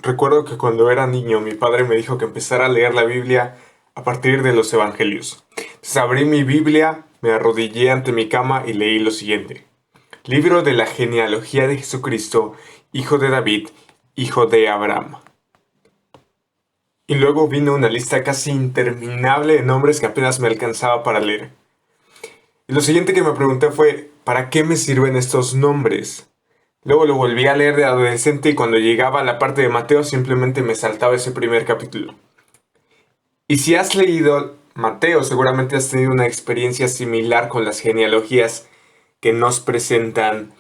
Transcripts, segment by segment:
Recuerdo que cuando era niño mi padre me dijo que empezara a leer la Biblia a partir de los Evangelios. Entonces abrí mi Biblia, me arrodillé ante mi cama y leí lo siguiente. Libro de la genealogía de Jesucristo, hijo de David, hijo de Abraham. Y luego vino una lista casi interminable de nombres que apenas me alcanzaba para leer. Y lo siguiente que me pregunté fue, ¿para qué me sirven estos nombres? Luego lo volví a leer de adolescente y cuando llegaba a la parte de Mateo simplemente me saltaba ese primer capítulo. Y si has leído Mateo, seguramente has tenido una experiencia similar con las genealogías que nos presentan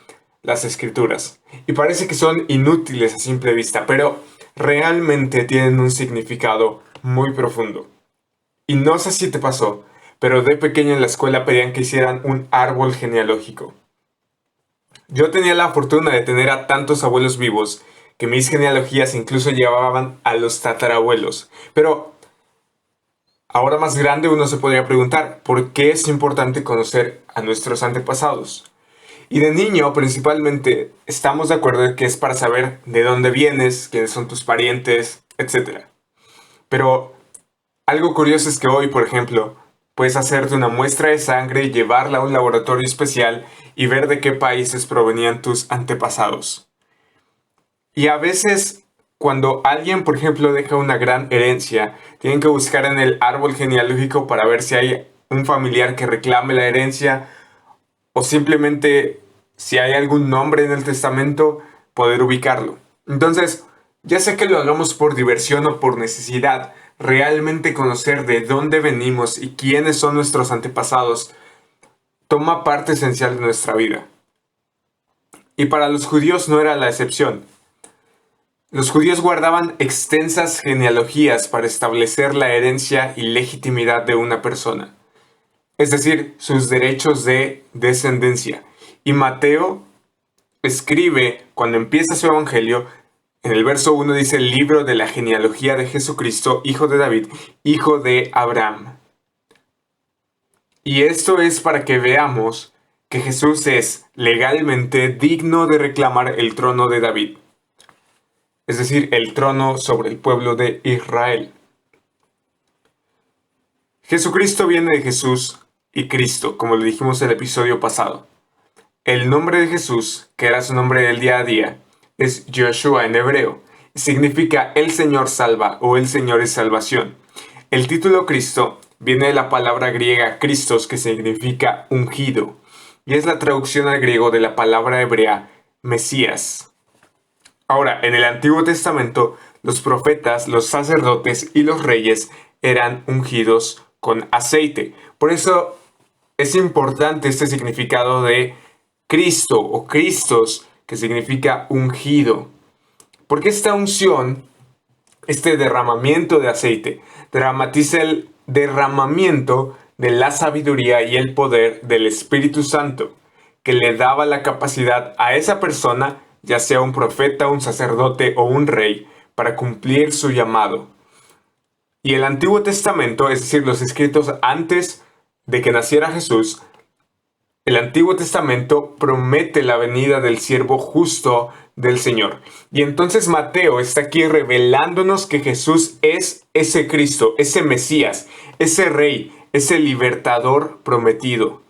las escrituras. Y parece que son inútiles a simple vista, pero realmente tienen un significado muy profundo. Y no sé si te pasó, pero de pequeño en la escuela pedían que hicieran un árbol genealógico. Yo tenía la fortuna de tener a tantos abuelos vivos que mis genealogías incluso llevaban a los tatarabuelos. Pero ahora más grande uno se podría preguntar, ¿por qué es importante conocer a nuestros antepasados? Y de niño principalmente estamos de acuerdo en que es para saber de dónde vienes, quiénes son tus parientes, etc. Pero algo curioso es que hoy, por ejemplo, puedes hacerte una muestra de sangre y llevarla a un laboratorio especial y ver de qué países provenían tus antepasados. Y a veces, cuando alguien, por ejemplo, deja una gran herencia, tienen que buscar en el árbol genealógico para ver si hay un familiar que reclame la herencia o simplemente si hay algún nombre en el testamento, poder ubicarlo. Entonces, ya sea que lo hagamos por diversión o por necesidad, realmente conocer de dónde venimos y quiénes son nuestros antepasados toma parte esencial de nuestra vida. Y para los judíos no era la excepción. Los judíos guardaban extensas genealogías para establecer la herencia y legitimidad de una persona, es decir, sus derechos de descendencia. Y Mateo escribe, cuando empieza su evangelio, en el verso 1 dice el libro de la genealogía de Jesucristo, hijo de David, hijo de Abraham. Y esto es para que veamos que Jesús es legalmente digno de reclamar el trono de David, es decir, el trono sobre el pueblo de Israel. Jesucristo viene de Jesús y Cristo, como le dijimos en el episodio pasado. El nombre de Jesús, que era su nombre del día a día, es Joshua en hebreo. Significa el Señor salva o el Señor es salvación. El título Cristo viene de la palabra griega Christos, que significa ungido, y es la traducción al griego de la palabra hebrea Mesías. Ahora, en el Antiguo Testamento, los profetas, los sacerdotes y los reyes eran ungidos con aceite. Por eso es importante este significado de Cristo o Cristos, que significa ungido. Porque esta unción, este derramamiento de aceite, dramatiza el derramamiento de la sabiduría y el poder del Espíritu Santo, que le daba la capacidad a esa persona, ya sea un profeta, un sacerdote o un rey, para cumplir su llamado. Y el Antiguo Testamento, es decir, los escritos antes de que naciera Jesús, el Antiguo Testamento promete la venida del siervo justo del Señor. Y entonces Mateo está aquí revelándonos que Jesús es ese Cristo, ese Mesías, ese Rey, ese libertador prometido.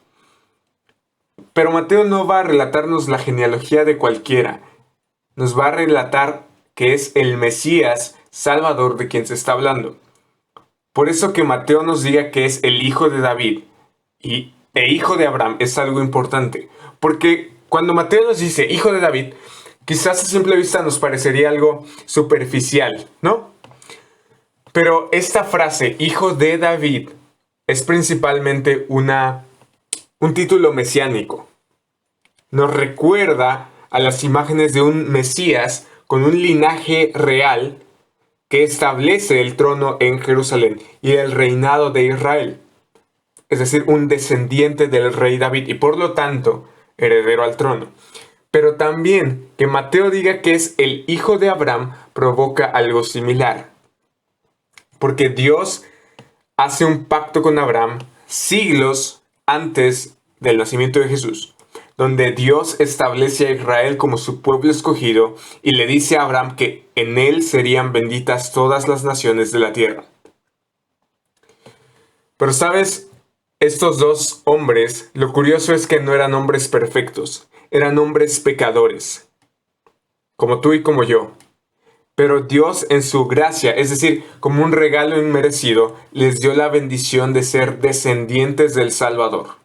Pero Mateo no va a relatarnos la genealogía de cualquiera. Nos va a relatar que es el Mesías Salvador de quien se está hablando. Por eso que Mateo nos diga que es el hijo de David e hijo de Abraham es algo importante. Porque cuando Mateo nos dice hijo de David, quizás a simple vista nos parecería algo superficial, ¿no? Pero esta frase, hijo de David, es principalmente un título mesiánico. Nos recuerda a las imágenes de un Mesías con un linaje real que establece el trono en Jerusalén y el reinado de Israel. Es decir, un descendiente del rey David y por lo tanto heredero al trono. Pero también que Mateo diga que es el hijo de Abraham provoca algo similar. Porque Dios hace un pacto con Abraham siglos antes del nacimiento de Jesús, donde Dios establece a Israel como su pueblo escogido y le dice a Abraham que en él serían benditas todas las naciones de la tierra. Pero sabes, estos dos hombres, lo curioso es que no eran hombres perfectos, eran hombres pecadores, como tú y como yo. Pero Dios en su gracia, es decir, como un regalo inmerecido, les dio la bendición de ser descendientes del Salvador.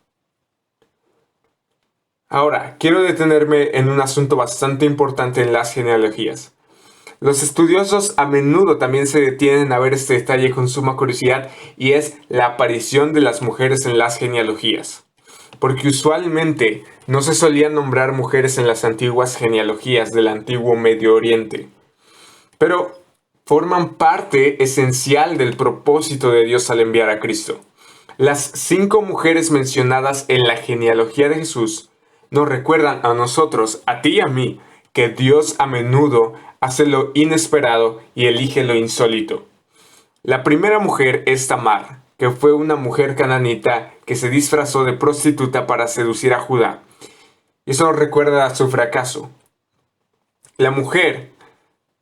Ahora, quiero detenerme en un asunto bastante importante en las genealogías. Los estudiosos a menudo también se detienen a ver este detalle con suma curiosidad y es la aparición de las mujeres en las genealogías. Porque usualmente no se solían nombrar mujeres en las antiguas genealogías del antiguo Medio Oriente. Pero forman parte esencial del propósito de Dios al enviar a Cristo. Las 5 mujeres mencionadas en la genealogía de Jesús nos recuerdan a nosotros, a ti y a mí, que Dios a menudo hace lo inesperado y elige lo insólito. La primera mujer es Tamar, que fue una mujer cananita que se disfrazó de prostituta para seducir a Judá. Y eso nos recuerda a su fracaso. La mujer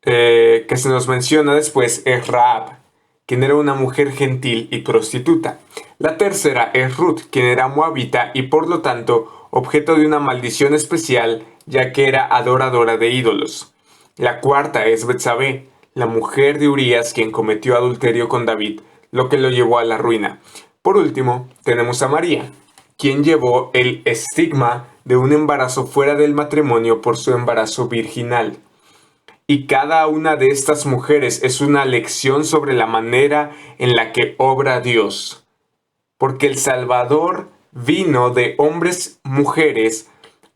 que se nos menciona después es Rahab, quien era una mujer gentil y prostituta. La tercera es Ruth, quien era moabita y por lo tanto objeto de una maldición especial, ya que era adoradora de ídolos. La cuarta es Betsabé, la mujer de Urías, quien cometió adulterio con David, lo que lo llevó a la ruina. Por último, tenemos a María, quien llevó el estigma de un embarazo fuera del matrimonio por su embarazo virginal. Y cada una de estas mujeres es una lección sobre la manera en la que obra Dios. Porque el Salvador vino de hombres, mujeres,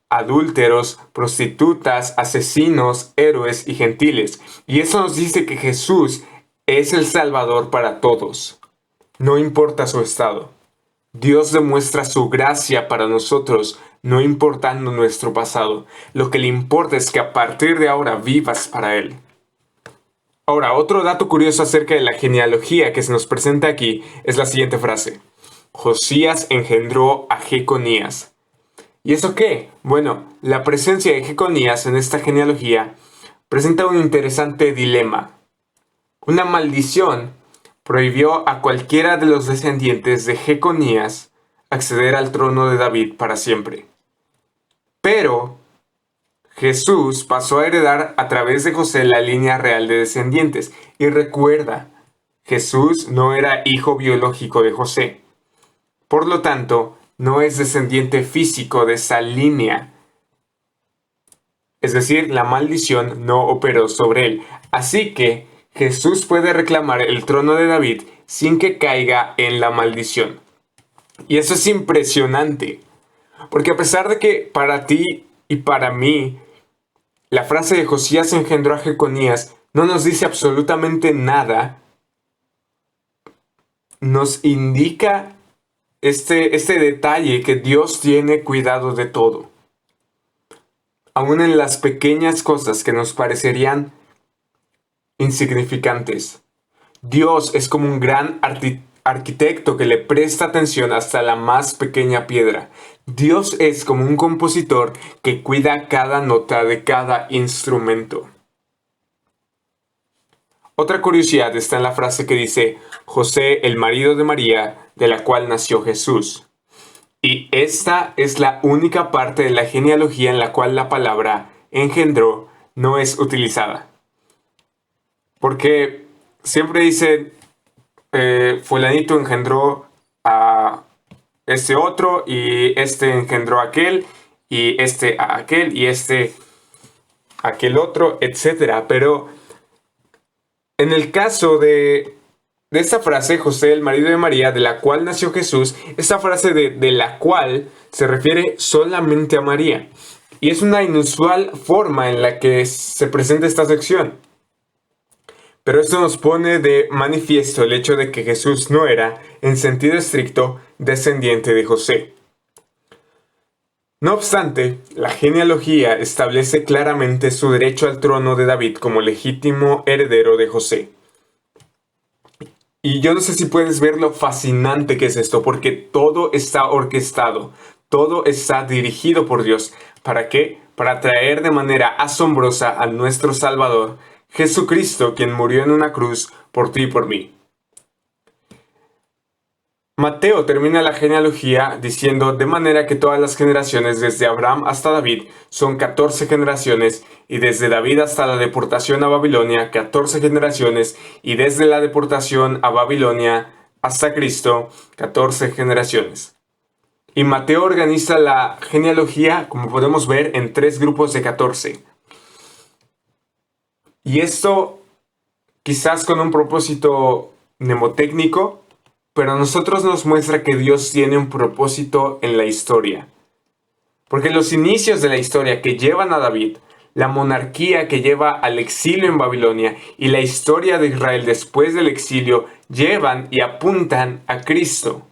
adúlteros, prostitutas, asesinos, héroes y gentiles. Y eso nos dice que Jesús es el Salvador para todos. No importa su estado. Dios demuestra su gracia para nosotros, no importando nuestro pasado. Lo que le importa es que a partir de ahora vivas para Él. Ahora, otro dato curioso acerca de la genealogía que se nos presenta aquí es la siguiente frase. Josías engendró a Jeconías. ¿Y eso qué? Bueno, la presencia de Jeconías en esta genealogía presenta un interesante dilema. Una maldición prohibió a cualquiera de los descendientes de Jeconías acceder al trono de David para siempre. Pero Jesús pasó a heredar a través de José la línea real de descendientes. Y recuerda, Jesús no era hijo biológico de José. Por lo tanto, no es descendiente físico de esa línea. Es decir, la maldición no operó sobre él. Así que Jesús puede reclamar el trono de David sin que caiga en la maldición. Y eso es impresionante. Porque a pesar de que para ti y para mí, la frase de Josías engendró a Jeconías no nos dice absolutamente nada, nos indica este detalle que Dios tiene cuidado de todo. Aún en las pequeñas cosas que nos parecerían insignificantes. Dios es como un gran arquitecto que le presta atención hasta la más pequeña piedra. Dios es como un compositor que cuida cada nota de cada instrumento. Otra curiosidad está en la frase que dice José, el marido de María, de la cual nació Jesús. Y esta es la única parte de la genealogía en la cual la palabra engendró no es utilizada. Porque siempre dice fulanito engendró a este otro y este engendró a aquel y este a aquel y este a aquel otro, etc. Pero en el caso de esta frase, José, el marido de María, de la cual nació Jesús, esta frase de la cual se refiere solamente a María. Y es una inusual forma en la que se presenta esta sección. Pero esto nos pone de manifiesto el hecho de que Jesús no era, en sentido estricto, descendiente de José. No obstante, la genealogía establece claramente su derecho al trono de David como legítimo heredero de José. Y yo no sé si puedes ver lo fascinante que es esto, porque todo está orquestado, Todo está dirigido por Dios. ¿Para qué? Para traer de manera asombrosa a nuestro Salvador, Jesucristo, quien murió en una cruz por ti y por mí. Mateo termina la genealogía diciendo, de manera que todas las generaciones desde Abraham hasta David son 14 generaciones, y desde David hasta la deportación a Babilonia 14 generaciones, y desde la deportación a Babilonia hasta Cristo 14 generaciones. Y Mateo organiza la genealogía, como podemos ver, en 3 grupos de 14. Y esto quizás con un propósito mnemotécnico, pero a nosotros nos muestra que Dios tiene un propósito en la historia. Porque los inicios de la historia que llevan a David, la monarquía que lleva al exilio en Babilonia y la historia de Israel después del exilio llevan y apuntan a Cristo.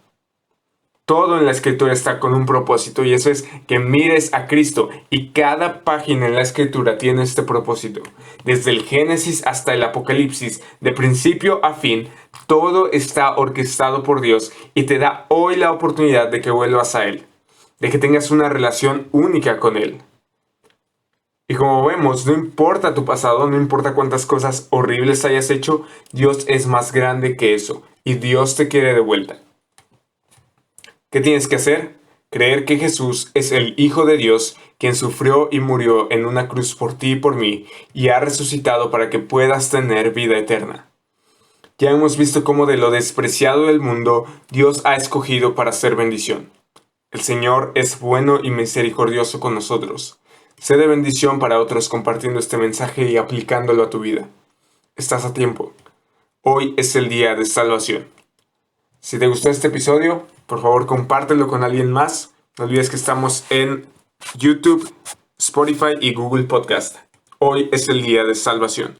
Todo en la escritura está con un propósito, y eso es que mires a Cristo, y cada página en la escritura tiene este propósito. Desde el Génesis hasta el Apocalipsis, de principio a fin, todo está orquestado por Dios y te da hoy la oportunidad de que vuelvas a Él, de que tengas una relación única con Él. Y como vemos, no importa tu pasado, no importa cuántas cosas horribles hayas hecho, Dios es más grande que eso, y Dios te quiere de vuelta. ¿Qué tienes que hacer? Creer que Jesús es el Hijo de Dios, quien sufrió y murió en una cruz por ti y por mí, y ha resucitado para que puedas tener vida eterna. Ya hemos visto cómo de lo despreciado del mundo, Dios ha escogido para hacer bendición. El Señor es bueno y misericordioso con nosotros. Sé de bendición para otros compartiendo este mensaje y aplicándolo a tu vida. Estás a tiempo. Hoy es el día de salvación. Si te gustó este episodio, por favor compártelo con alguien más. No olvides que estamos en YouTube, Spotify y Google Podcast. Hoy es el día de salvación.